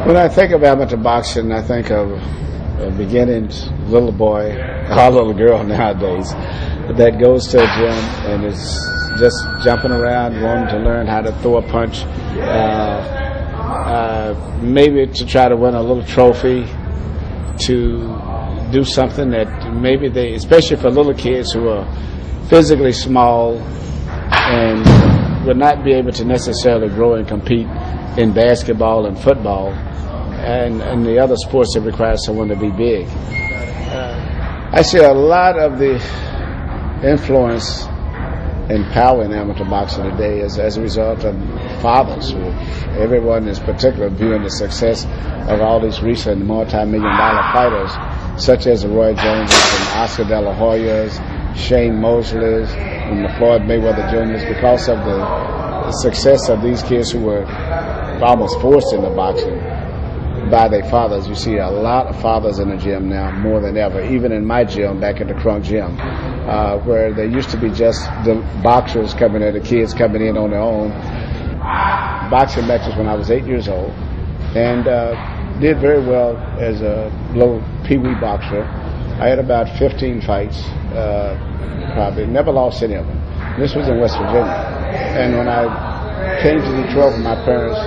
When I think of amateur boxing, I think of a beginning little boy, or little girl nowadays, that goes to a gym and is just jumping around, wanting to learn how to throw a punch, maybe to try to win a little trophy, to do something that maybe they, especially for little kids who are physically small and would not be able to necessarily grow and compete in basketball and football and the other sports that require someone to be big. I see a lot of the influence and power in amateur boxing today as a result of fathers. Everyone is particularly viewing the success of all these recent multi-million-dollar fighters, such as the Roy Joneses and Oscar De La Hoyas, Shane Mosley's, and the Floyd Mayweather Jr.'s, because of the success of these kids who were almost forced into boxing by their fathers. You see a lot of fathers in the gym now, more than ever, even in my gym back at the Kronk Gym, where there used to be just the boxers coming in, the kids coming in on their own. Boxing matches when I was 8 years old, and did very well as a little pee-wee boxer. I had about 15 fights, probably never lost any of them. This was in West Virginia, and when I came to Detroit when my parents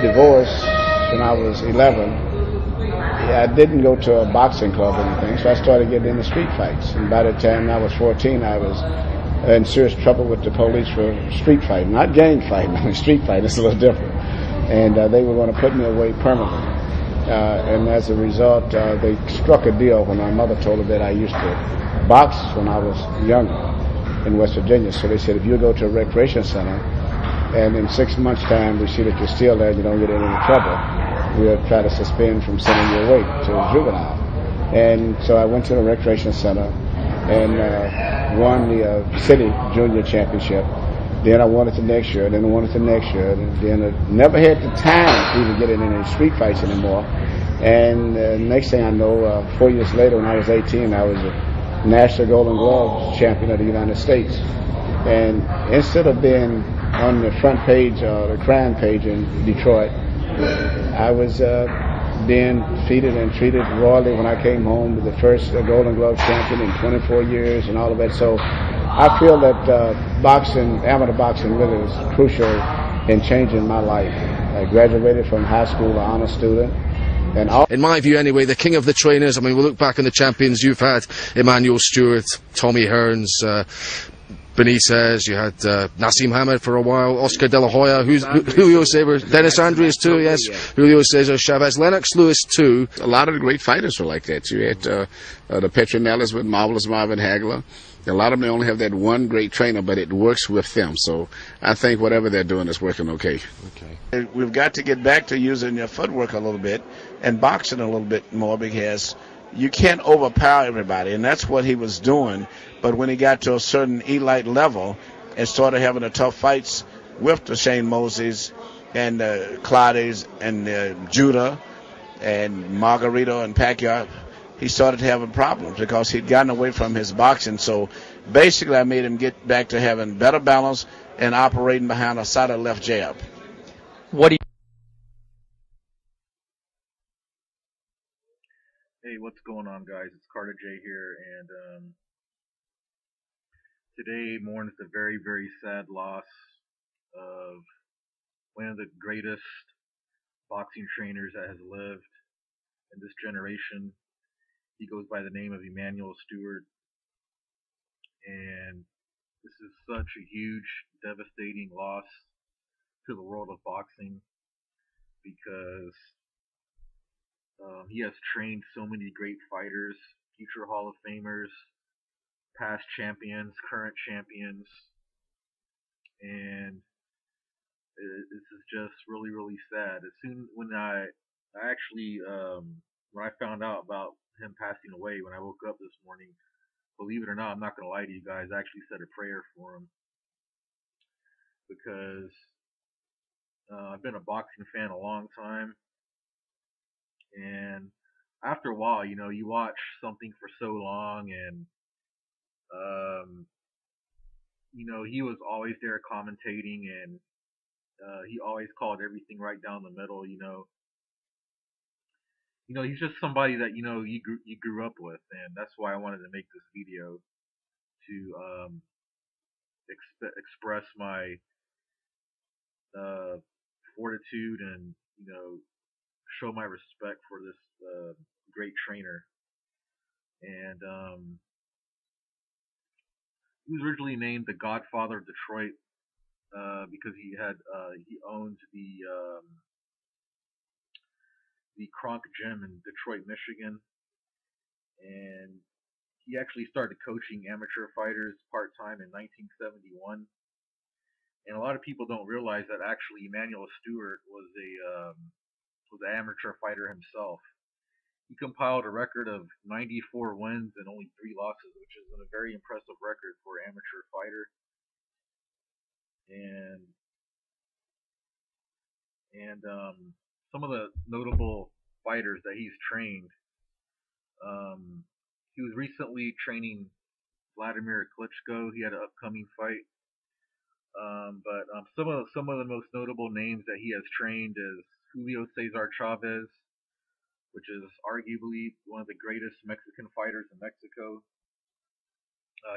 divorced when I was 11, I didn't go to a boxing club or anything, so I started getting into street fights. And by the time I was 14, I was in serious trouble with the police for street fighting, not gang fighting. I mean, street fighting is a little different. And they were going to put me away permanently. And as a result, they struck a deal when my mother told her that I used to box when I was younger in West Virginia. So they said, if you go to a recreation center, and in 6 months' time we see that you're still there, you don't get in any trouble, we'll try to suspend from sending you away to juvenile. And so I went to the recreation center and won the city junior championship. Then I won it the next year, then I won it the next year, and then I never had the time to even get in any street fights anymore. And next thing I know, 4 years later, when I was 18, I was a National Golden Glove champion of the United States. And instead of being on the front page or the crime page in Detroit, I was being feted and treated royally when I came home with the first Golden Glove champion in 24 years and all of that. So I feel that boxing, amateur boxing, really is crucial in changing my life. I graduated from high school, an honor student. And in my view, anyway, the king of the trainers. I mean, we look back on the champions you've had: Emanuel Steward, Tommy Hearns, Benitez, you had Nassim Hamed for a while, Oscar De La Hoya, Julio Cesar, Dennis Andreas too, yes, Julio Cesar Chavez, Lennox Lewis too. A lot of the great fighters were like that. You had the Petronellis with marvelous Marvin Hagler. A lot of them only have that one great trainer, but it works with them. So I think whatever they're doing is working okay. We've got to get back to using your footwork a little bit and boxing a little bit more, because you can't overpower everybody, and that's what he was doing. But when he got to a certain elite level and started having the tough fights with the Shane Mosleys and Claudes and Judah and Margarito and Pacquiao, he started having problems because he'd gotten away from his boxing. So basically I made him get back to having better balance and operating behind a solid left jab. What do you... Hey, what's going on, guys? It's Carter J here, and today mourns the very, very sad loss of one of the greatest boxing trainers that has lived in this generation. He goes by the name of Emanuele Steward, and this is such a huge, devastating loss to the world of boxing, because he has trained so many great fighters, future Hall of Famers, past champions, current champions, and this is just really, really sad. As soon when I actually when I found out about him passing away, when I woke up this morning, believe it or not, I'm not going to lie to you guys, I actually said a prayer for him, because I've been a boxing fan a long time, and after a while, you know, you watch something for so long, and you know, he was always there commentating, and he always called everything right down the middle, you know. he's just somebody that you grew up with, and that's why I wanted to make this video to express my fortitude and show my respect for this great trainer. And he was originally named the Godfather of Detroit because he owned the Kronk Gym in Detroit, Michigan, and he actually started coaching amateur fighters part-time in 1971. And a lot of people don't realize that actually Emanuele Steward was an amateur fighter himself. He compiled a record of 94 wins and only 3 losses, which is a very impressive record for an amateur fighter. And some of the notable fighters that he's trained. He was recently training Vladimir Klitschko. He had an upcoming fight. But some of the most notable names that he has trained is Julio Cesar Chavez, which is arguably one of the greatest Mexican fighters in Mexico.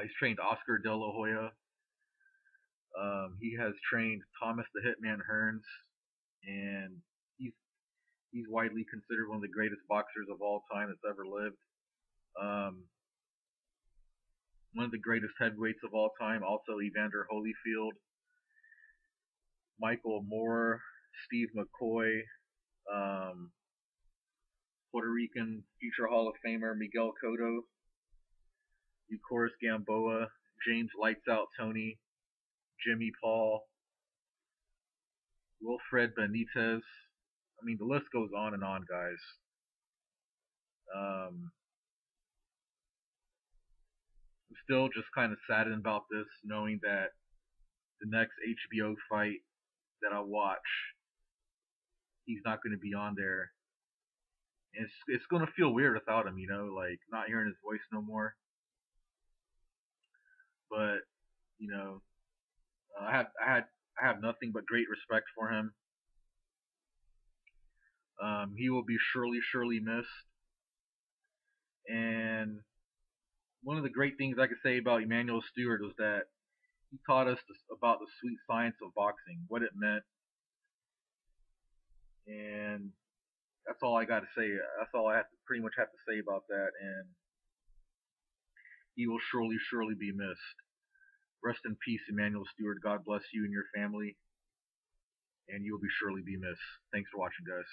He's trained Oscar De La Hoya. He has trained Thomas the Hitman Hearns, and he's widely considered one of the greatest boxers of all time that's ever lived. One of the greatest heavyweights of all time, also Evander Holyfield, Michael Moore, Steve McCoy, Puerto Rican future Hall of Famer Miguel Cotto, Euchorus Gamboa, James Lights Out Tony, Jimmy Paul, Wilfred Benitez. I mean, the list goes on and on, guys. I'm still just kind of saddened about this, knowing that the next HBO fight that I watch, he's not going to be on there. And it's going to feel weird without him, like not hearing his voice no more. But I have nothing but great respect for him. He will be surely missed. And one of the great things I could say about Emanuele Steward was that he taught us about the sweet science of boxing, what it meant. And that's all I got to say. That's all I pretty much have to say about that. And he will surely be missed. Rest in peace, Emanuele Steward. God bless you and your family. And you will be surely be missed. Thanks for watching, guys.